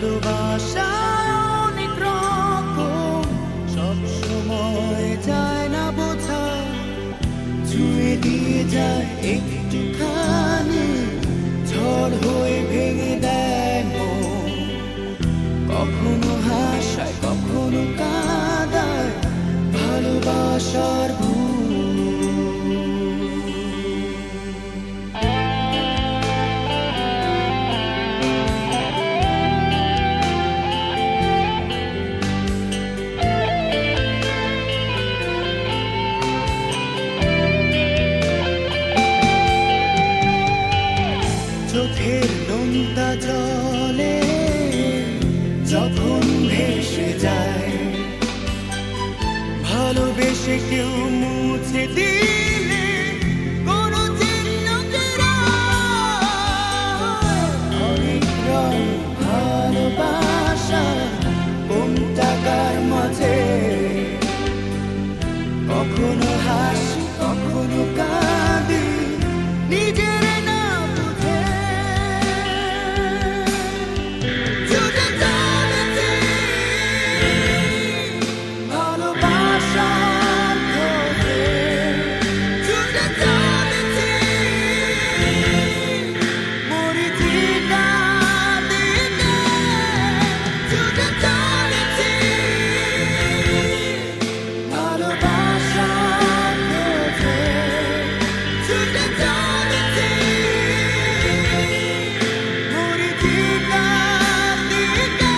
ভালোবাসা অনেক রকম, সব সময় যায় না বোঝা, ছুঁয়ে দিয়ে যায় একটুখানি, ঝড় হয়ে ভেঙে দেয় মন। কখনো হাসায় কখনো কাঁদায় ভালোবাসার ভুল। চোখের নোনতা জলে যখন ভেসে যায়, ভালোবেসে কেউ মুছে দিলে কোনো চিহ্ন যে রয়। অনেক রং ভালোবাসা কোন টাকার মাঝে, কখনো হাসি কখনো কাঁদি নিজের না বুঝে। ছুটে চলেছি ভালোবাসার খোঁজে, ছুটে চলেছি মরীচিকা দিতে, ছুটে চলেছি ভালোবাসার খোঁজে, ছুটে চলেছি মরীচিকা দিতে।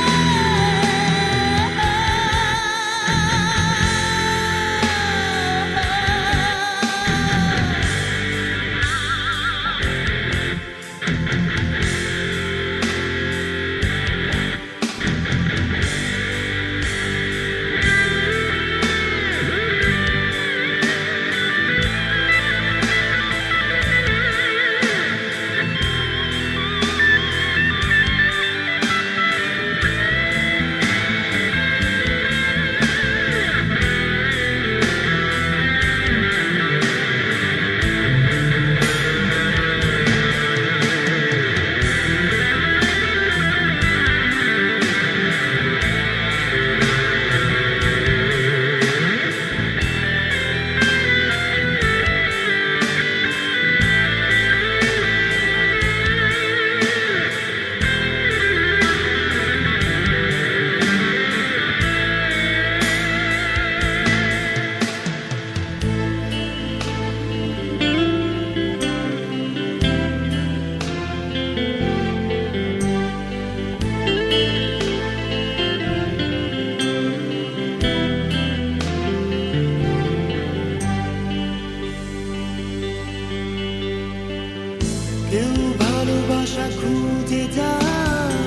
কেউ ভালোবাসা খুঁজে যায়,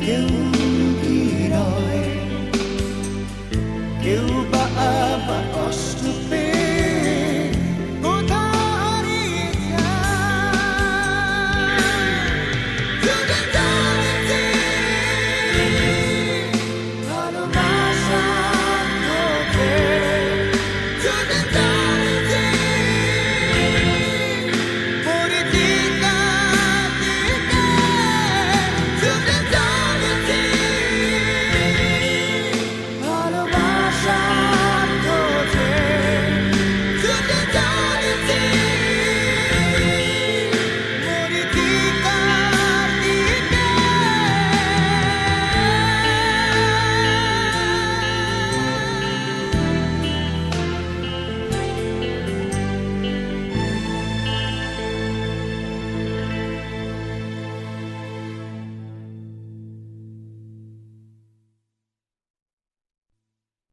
কেউ হৃদয়, কেউ